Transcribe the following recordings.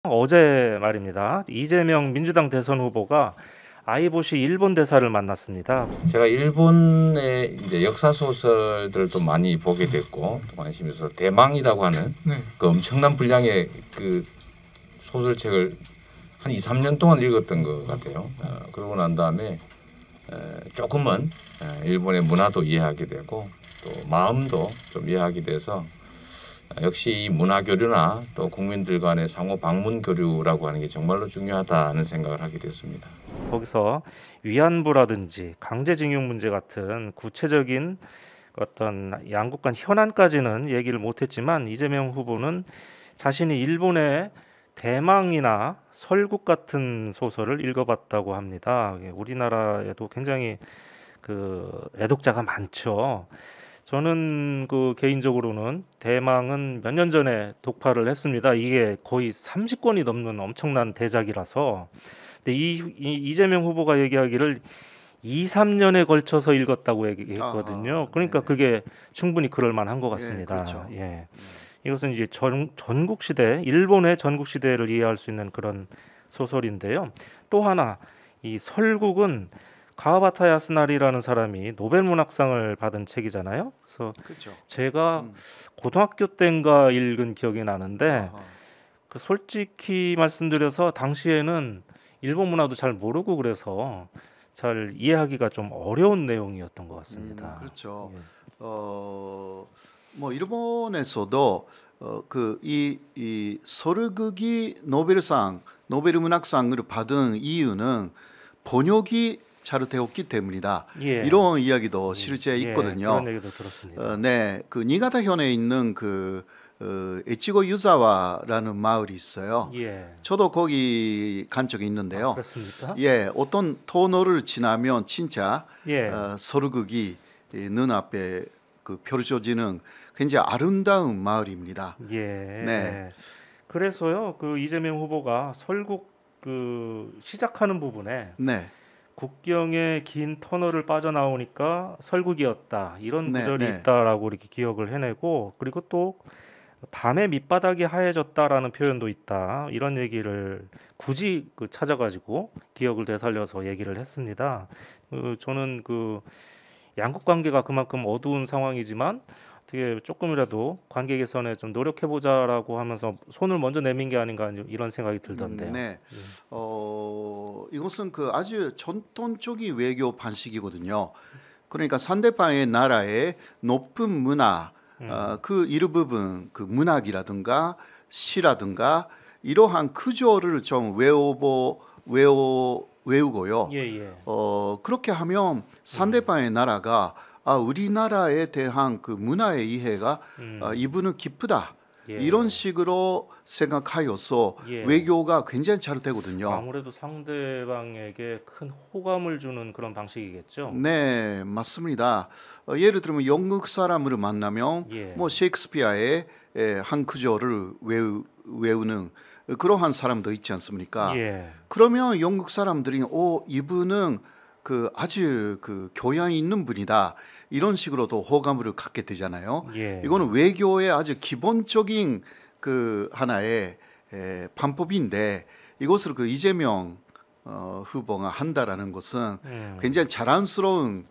어제 말입니다. 이재명 민주당 대선 후보가 아이보시 일본 대사를 만났습니다. 제가 일본의 이제 역사 소설들도 많이 보게 됐고 또 관심이 있어서 대망이라고 하는 그 엄청난 분량의 그 소설책을 한 2, 3년 동안 읽었던 것 같아요. 그러고 난 다음에 조금은 일본의 문화도 이해하게 되고 또 마음도 좀 이해하게 돼서 역시 이 문화 교류나 또 국민들 간의 상호 방문 교류라고 하는 게 정말로 중요하다는 생각을 하게 됐습니다. 거기서 위안부라든지 강제징용 문제 같은 구체적인 어떤 양국 간 현안까지는 얘기를 못했지만 이재명 후보는 자신이 일본의 대망이나 설국 같은 소설을 읽어봤다고 합니다. 우리나라에도 굉장히 그 애독자가 많죠. 저는 그 개인적으로는 대망은 몇 년 전에 독파를 했습니다. 이게 거의 30권이 넘는 엄청난 대작이라서. 근데 이재명 후보가 얘기하기를 2, 3년에 걸쳐서 읽었다고 얘기했거든요. 그러니까 네네. 그게 충분히 그럴 만한 것 예, 같습니다. 그렇죠. 예. 이것은 이제 전국 시대, 일본의 전국 시대를 이해할 수 있는 그런 소설인데요. 또 하나 이 설국은 가와바타 야스나리라는 사람이 노벨 문학상을 받은 책이잖아요. 그래서 그렇죠. 제가 음. 고등학교 때인가 읽은 기억이 나는데 아하. 그 솔직히 말씀드려서 당시에는 일본 문화도 잘 모르고 그래서 잘 이해하기가 좀 어려운 내용이었던 것 같습니다. 그렇죠. 예. 뭐 일본에서도 이 소르극이 노벨 문학상을 받은 이유는 번역이 잘 되었기 때문이다. 예. 이런 이야기도 실제 예, 있거든요. 그런 얘기도 들었습니다. 네, 그 니가타현에 있는 에치고 유자와라는 마을이 있어요. 예. 저도 거기 간 적이 있는데요. 그렇습니까? 예, 어떤 터널을 지나면 진짜 예. 서르극이 눈앞에 펼쳐지는 굉장히 아름다운 마을입니다. 예. 네. 그래서요, 그 이재명 후보가 설국 그 시작하는 부분에 네, 국경의 긴 터널을 빠져나오니까 설국이었다 이런 네, 구절이 네. 있다라고 이렇게 기억을 해내고 그리고 또 밤에 밑바닥이 하얘졌다라는 표현도 있다 이런 얘기를 굳이 찾아가지고 기억을 되살려서 얘기를 했습니다. 저는 그 양국 관계가 그만큼 어두운 상황이지만 어떻게 조금이라도 관계 개선에 좀 노력해 보자라고 하면서 손을 먼저 내민 게 아닌가 이런 생각이 들던데요. 네. 이것은 아주 전통적인 외교 방식이거든요. 그러니까 상대방의 나라의 높은 문화, 그 일부분, 그 문학이라든가 시라든가 이러한 구조를 좀 외우고요. 예, 예. 그렇게 하면 상대방의 나라가 우리나라에 대한 그 문화의 이해가 이분은 깊다. 예. 이런 식으로 생각하여서 예. 외교가 굉장히 잘 되거든요. 아무래도 상대방에게 큰 호감을 주는 그런 방식이겠죠. 네, 맞습니다. 예를 들면 영국 사람을 만나면 예. 뭐 셰익스피어의 한 구절을 외우는 그러한 사람도 있지 않습니까? 예. 그러면 영국 사람들이 이분은 아주 교養있는 분이다. 이런 식으로도 호감을 갖게 되잖아요. 예. 이거는 외교의 아주 기본적인 하나의 방법인데 이것을 이재명 후보가 한다라는 것은 굉장히 자랑스러운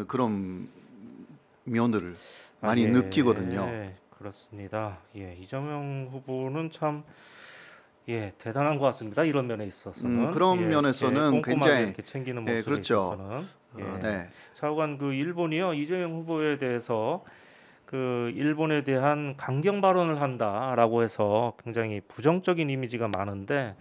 그런 면을 많이 예. 느끼거든요. 그렇습니다. 예, 이재명 후보는 참 대단한 것 같습니다. 이런 면에 있어서는 그런 면에서는 꼼꼼하게 굉장히 이렇게 챙기는 모습에 그렇죠. 있어서는 네. 차후간 일본이요 이재명 후보에 대해서 일본에 대한 강경 발언을 한다라고 해서 굉장히 부정적인 이미지가 많은데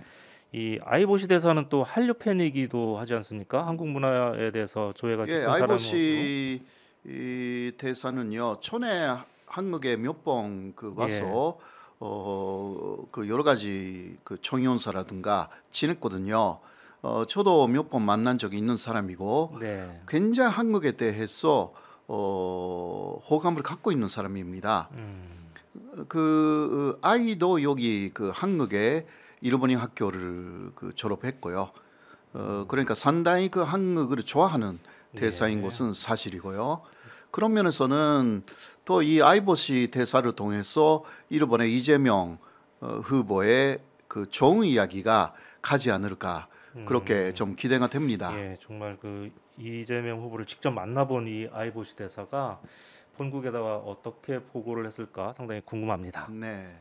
이 아이보시 대사는 또 한류 팬이기도 하지 않습니까? 한국 문화에 대해서 조예가 깊은 사람으로. 아이보시 이 대사는요 전에 한국에 몇 번 와서 여러 가지 청연사라든가 지냈거든요. 저도 몇 번 만난 적이 있는 사람이고 네. 굉장히 한국에 대해서 호감을 갖고 있는 사람입니다. 아이도 여기 한국에 일본인 학교를 졸업했고요. 그러니까 상당히 한국을 좋아하는 대사인 것은 사실이고요. 그런 면에서는 또 이 아이보시 대사를 통해서 일본의 이재명 후보의 그 좋은 이야기가 가지 않을까 그렇게 좀 기대가 됩니다. 예, 정말 그 이재명 후보를 직접 만나본 이 아이보시 대사가 본국에다가 어떻게 보고를 했을까 상당히 궁금합니다. 네.